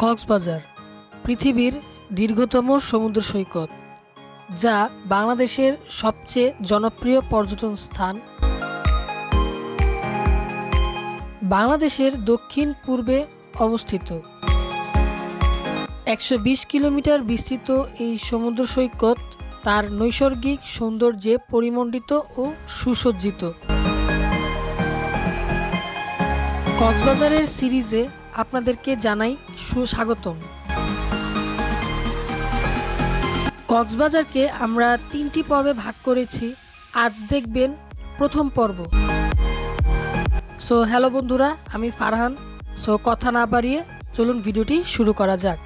কক্সবাজার পৃথিবীর দীর্ঘতম সমুদ্র সৈকত, যা বাংলাদেশের সবচেয়ে জনপ্রিয় পর্যটন স্থান। বাংলাদেশের দক্ষিণ পূর্বে অবস্থিত 120 কিলোমিটার বিস্তৃত এই সমুদ্র সৈকত তার নৈসর্গিক সৌন্দর্যে পরিমণ্ডিত ও সুসজ্জিত। কক্সবাজারের সিরিজে আপনাদেরকে জানাই সুস্বাগতম। কক্সবাজারকে আমরা 3টি পর্বে ভাগ করেছি। আজ দেখবেন প্রথম পর্ব। হ্যালো বন্ধুরা, আমি ফারহান। কথা না বাড়িয়ে চলুন ভিডিওটি শুরু করা যাক।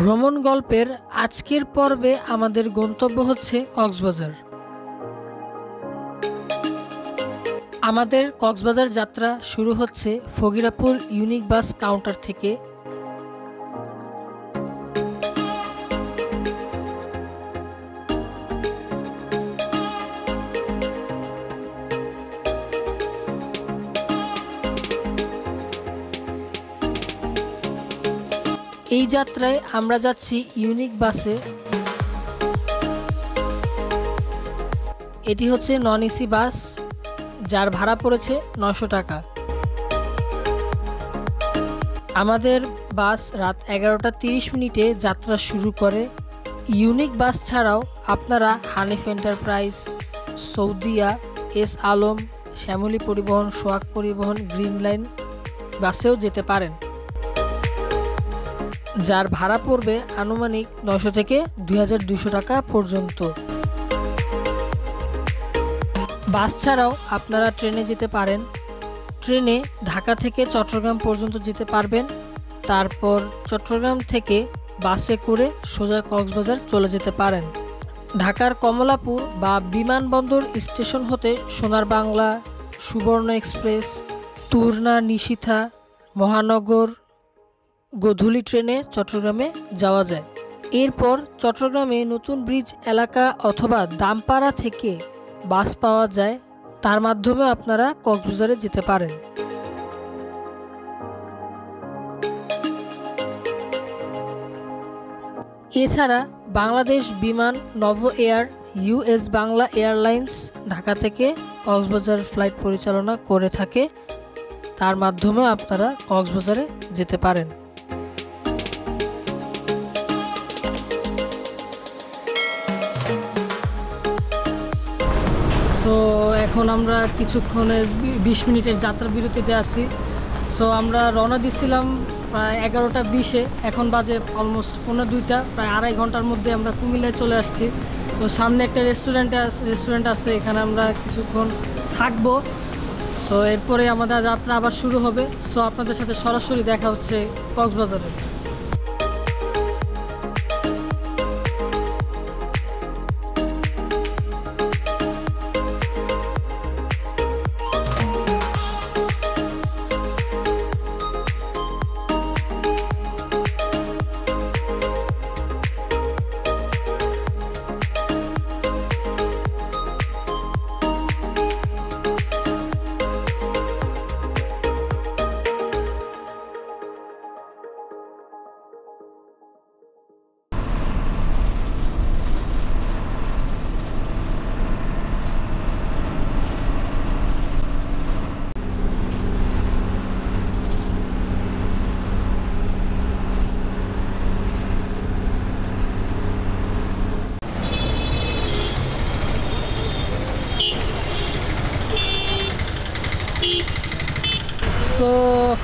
ভ্রমণ গল্পের আজকের পর্বে আমাদের গন্তব্য হচ্ছে কক্সবাজার। আমাদের কক্সবাজার যাত্রা শুরু হচ্ছে ফকিরাপুল ইউনিক বাস কাউন্টার থেকে। এই যাত্রায় আমরা যাচ্ছি ইউনিক বাসে। এটি হচ্ছে নন এসি বাস, যার ভাড়া পড়েছে 900 টাকা। আমাদের বাস রাত 11টা 30 মিনিটে যাত্রা শুরু করে। ইউনিক বাস ছাড়াও আপনারা হানিফ এন্টারপ্রাইজ, সৌদিয়া, এস আলম, শ্যামলী পরিবহন, সোহাগ পরিবহন, গ্রিন লাইন বাসেও যেতে পারেন, যার ভাড়া পড়বে আনুমানিক 900 থেকে 2200 টাকা পর্যন্ত। বাস ছাড়াও আপনারা ট্রেনে যেতে পারেন। ট্রেনে ঢাকা থেকে চট্টগ্রাম পর্যন্ত যেতে পারবেন। তারপর চট্টগ্রাম থেকে বাসে করে সোজা কক্সবাজার চলে যেতে পারেন। ঢাকার কমলাপুর বা বিমানবন্দর স্টেশন হতে সোনার বাংলা, সুবর্ণ এক্সপ্রেস, তুরনা, নিশিথা, মহানগর, গোধূলি ট্রেনে চট্টগ্রামে যাওয়া যায়। এরপর চট্টগ্রামে নতুন ব্রিজ এলাকা অথবা দামপাড়া থেকে বাস পাওয়া যায়, তার মাধ্যমে আপনারা কক্সবাজারে যেতে পারেন। এছাড়া বাংলাদেশ বিমান, নভ এয়ার, ইউএস বাংলা এয়ারলাইন্স ঢাকা থেকে কক্সবাজার ফ্লাইট পরিচালনা করে থাকে, তার মাধ্যমে আপনারা কক্সবাজারে যেতে পারেন। এখন আমরা কিছুক্ষণের 20 মিনিটের যাত্রা বিরতিতে আছি। আমরা রওনা দিচ্ছিলাম প্রায় 11টা 20-এ, এখন বাজে অলমোস্ট 1:45, প্রায় আড়াই ঘন্টার মধ্যে আমরা কুমিল্লায় চলে আসছি। সামনে একটা রেস্টুরেন্ট আছে, এখানে আমরা কিছুক্ষণ থাকবো। এরপরে আমাদের যাত্রা আবার শুরু হবে। আপনাদের সাথে সরাসরি দেখা হচ্ছে কক্সবাজারে।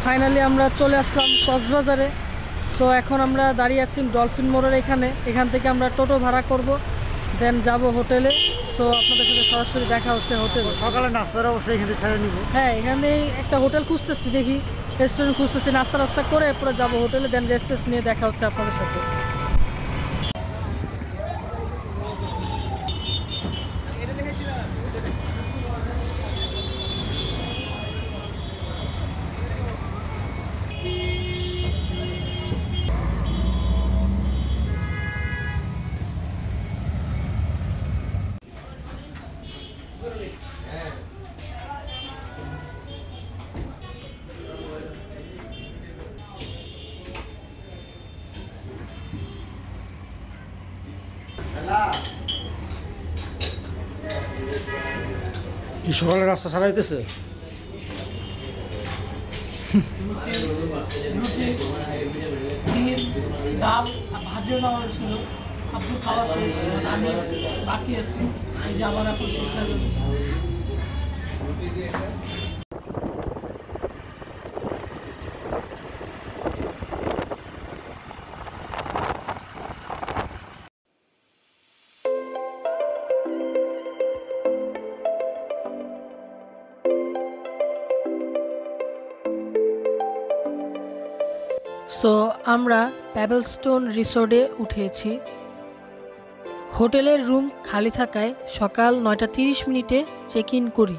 ফাইনালি আমরা চলে আসলাম কক্সবাজারে। এখন আমরা দাঁড়িয়ে আছি ডলফিন মোড়ের এখান থেকে আমরা টোটো ভাড়া করব, দেন যাব হোটেলে। আপনাদের সাথে সরাসরি দেখা হচ্ছে হোটেলে। সকালে নাস্তার অবশ্যই এখানে সেরে নিব। হ্যাঁ, এখানে একটা হোটেল খুঁজতেছি, দেখি রেস্টুরেন্ট খুঁজতেছি, নাস্তা করে পুরো যাবো হোটেলে, দেন রেস্ট নিয়ে দেখা হচ্ছে আপনাদের সাথে। কি সকালে রাস্তা সারা হইতেছে? ডিম, ডাল আর ভাজে নেওয়া হয়েছিল। আপনি খাওয়া শেষ, আমি বাকি আছি। এই যে আমার এখন শেষ হয়ে যাবে। সো আমরা প্যাবেলস্টোন রিসোর্টে উঠেছি। হোটেলের রুম খালি থাকায় সকাল 9:30 চেক ইন করি।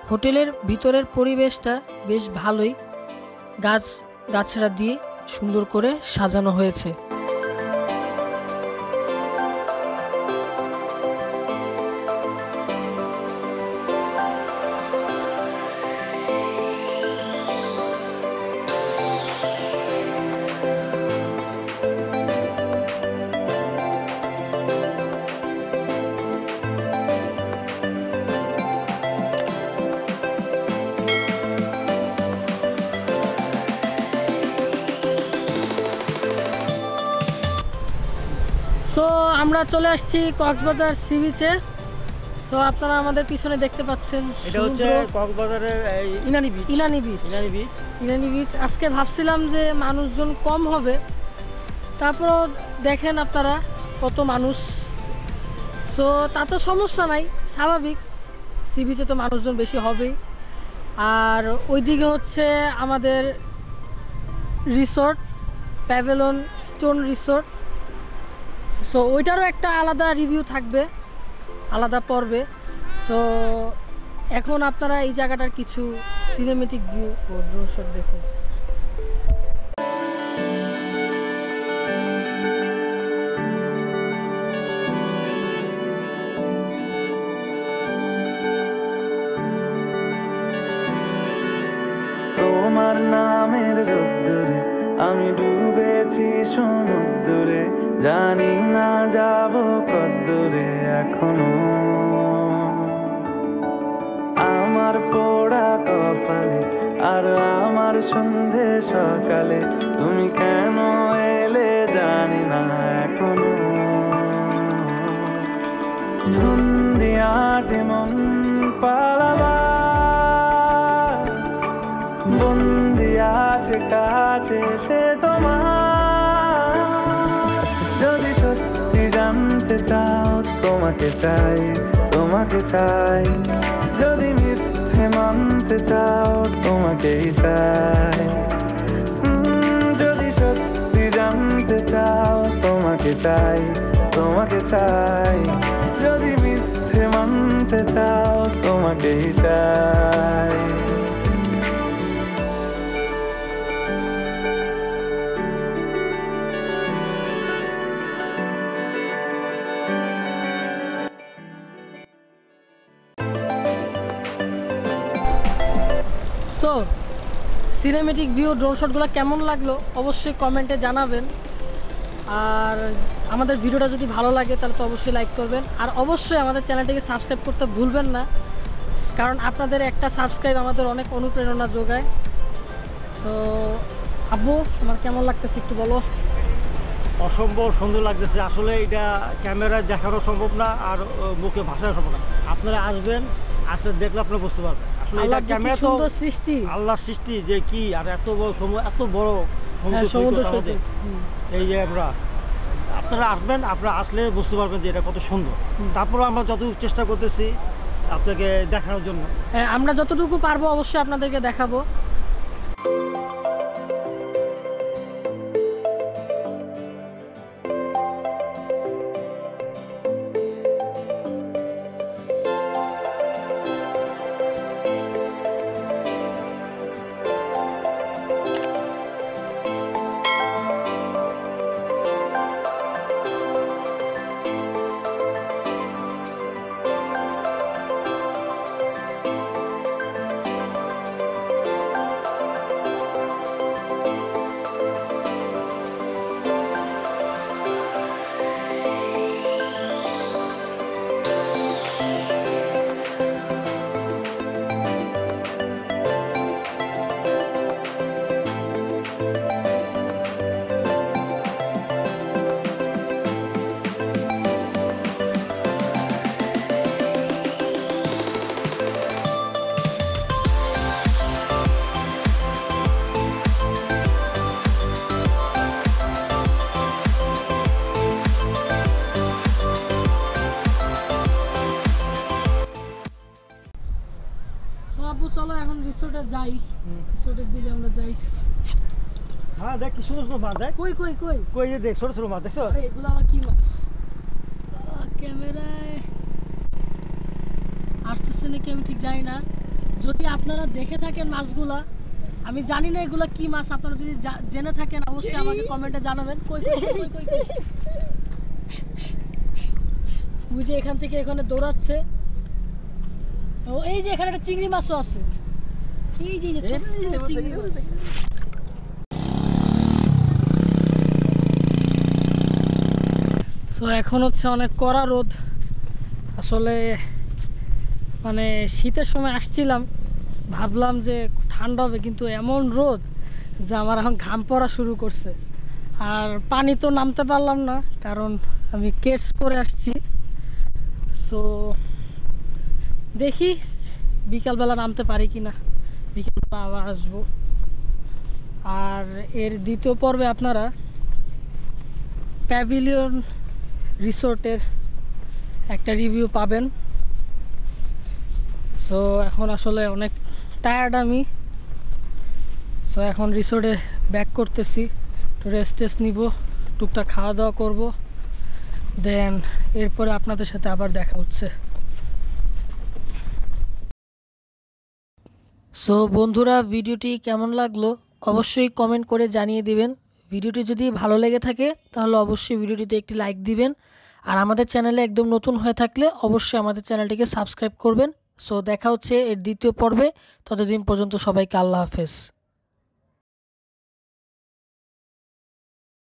হোটেলের ভিতরের পরিবেশটা বেশ ভালোই, গাছগাছড়া দিয়ে সুন্দর করে সাজানো হয়েছে। সো আমরা চলে আসছি কক্সবাজার সি বিচে। তো আপনারা আমাদের পিছনে দেখতে পাচ্ছেন এটা হচ্ছে কক্সবাজারের ইনানি বিচ। ইনানি বিচ আজকে ভাবছিলাম যে মানুষজন কম হবে, তারপরও দেখেন আপনারা কত মানুষ। সো তা তো সমস্যা নাই, স্বাভাবিক, সি বিচে তো মানুষজন বেশি হবেই। আর ওইদিকে হচ্ছে আমাদের রিসোর্ট, প্যাভেলন স্টোন রিসোর্ট। সো ওইটারও একটা আলাদা রিভিউ থাকবে, আলাদা পর্বে। সো এখন আপনারা এই জায়গাটার কিছু সিনেমেটিক ভিউ ও ড্রোন শট দেখুন। তোমার নামের রোদ্দুরে আমি ডুবেছি সমুদ্রে, জানি না যাব কদ্দূরে এখনো। আমার পোড়া কপালে আর আমার সন্ধে সকালে তুমি কেন এলে জানি না এখনো। ধুন্দিয়াটে মন পালাবার বন্দি আছে কাছে সে তোমার। যদি সত্যি জানতে চাও তোমাকে চাই, তোমাকে চাই। যদি মিথ্যে মানতে চাও তোমাকেই চাই। যদি সত্যি জানতে চাও তোমাকে চাই, তোমাকে চাই। যদি মিথ্যে মানতে চাও তোমাকেই চাই। সো সিনেমেটিক ভিউ ড্রোন শটগুলো কেমন লাগলো অবশ্যই কমেন্টে জানাবেন। আর আমাদের ভিডিওটা যদি ভালো লাগে তাহলে তো অবশ্যই লাইক করবেন, আর অবশ্যই আমাদের চ্যানেলটিকে সাবস্ক্রাইব করতে ভুলবেন না, কারণ আপনাদের একটা সাবস্ক্রাইব আমাদের অনেক অনুপ্রেরণা যোগায়। তো আব্বু, আমার কেমন লাগতেছে একটু বলো। অসম্ভব সুন্দর লাগতেছে। আসলে এটা ক্যামেরায় দেখানো সম্ভব না, আর মুখে ভাষানো সম্ভব না। আপনারা আসবেন, আসলে দেখলে আপনারা বুঝতে পারবেন। আসলে এটা ক্যামেরা তো সৃষ্টি, আল্লাহর সৃষ্টি, যে কি আর এত বড় এত বড় সমুদ্র সৈকত। এই যে আপনারা আসবেন, আপনারা আসলে বুঝতে পারবেন যে এটা কত সুন্দর। তারপরে আমরা যতটুকু চেষ্টা করতেছি আপনাকে দেখানোর জন্য। হ্যাঁ, আমরা যতটুকু পারবো অবশ্যই আপনাদেরকে দেখাবো। এখন রিসোর্টে যাই, রিসোর্টের দিকে আমরা যাই। হ্যাঁ দেখ কি সুন্দর সুন্দর মাছ, দেখ কই কই কই কই যে দেখ ছোট ছোট মাছ দেখছো? আরে এগুলো আবার কি মাছ? ক্যামেরায় আসতেছে নাকি আমি ঠিক জানি না। যদি আপনারা দেখে থাকেন মাছগুলা, আমি জানি না এগুলা কি মাছ, আপনারা যদি জেনে থাকেন অবশ্যই আমাকে কমেন্টে জানাবেন। কই কই কই কই কই বুঝে এখান থেকে এখানে দৌড়াচ্ছে। ও এই যে এখানে একটা চিংড়ি মাছও আছে, এই যে ছোট চিংড়ি মাছ। সো এখন হচ্ছে অনেক কড়া রোদ, আসলে মানে শীতের সময় আসছিলাম ভাবলাম যে ঠান্ডা হবে, কিন্তু এমন রোদ যে আমার এখন ঘাম পড়া শুরু করছে। আর পানি তো নামতে পারলাম না কারণ আমি কেটস পরে আসছি। সো দেখি বিকালবেলা নামতে পারি কি না, বিকালবেলা আবার আসবো। আর এর দ্বিতীয় পর্বে আপনারা প্যাভিলিয়ন রিসোর্টের একটা রিভিউ পাবেন। সো এখন আসলে অনেক টায়ার্ড আমি, সো এখন রিসোর্টে ব্যাক করতেছি, একটু রেস্ট নিব, টুকটাক খাওয়া দাওয়া করব, দেন এরপরে আপনাদের সাথে আবার দেখা হচ্ছে। সো বন্ধুরা, ভিডিওটি কেমন লাগলো অবশ্যই কমেন্ট করে জানিয়ে দিবেন। ভিডিওটি যদি ভালো লেগে থাকে তাহলে অবশ্যই ভিডিওটিতে একটি লাইক দিবেন। আর আমাদের চ্যানেলে একদম নতুন হয়ে থাকলে অবশ্যই আমাদের চ্যানেলটিকে সাবস্ক্রাইব করবেন। সো দেখা হচ্ছে এর দ্বিতীয় পর্বে, ততদিন পর্যন্ত সবাইকে আল্লাহ হাফেজ।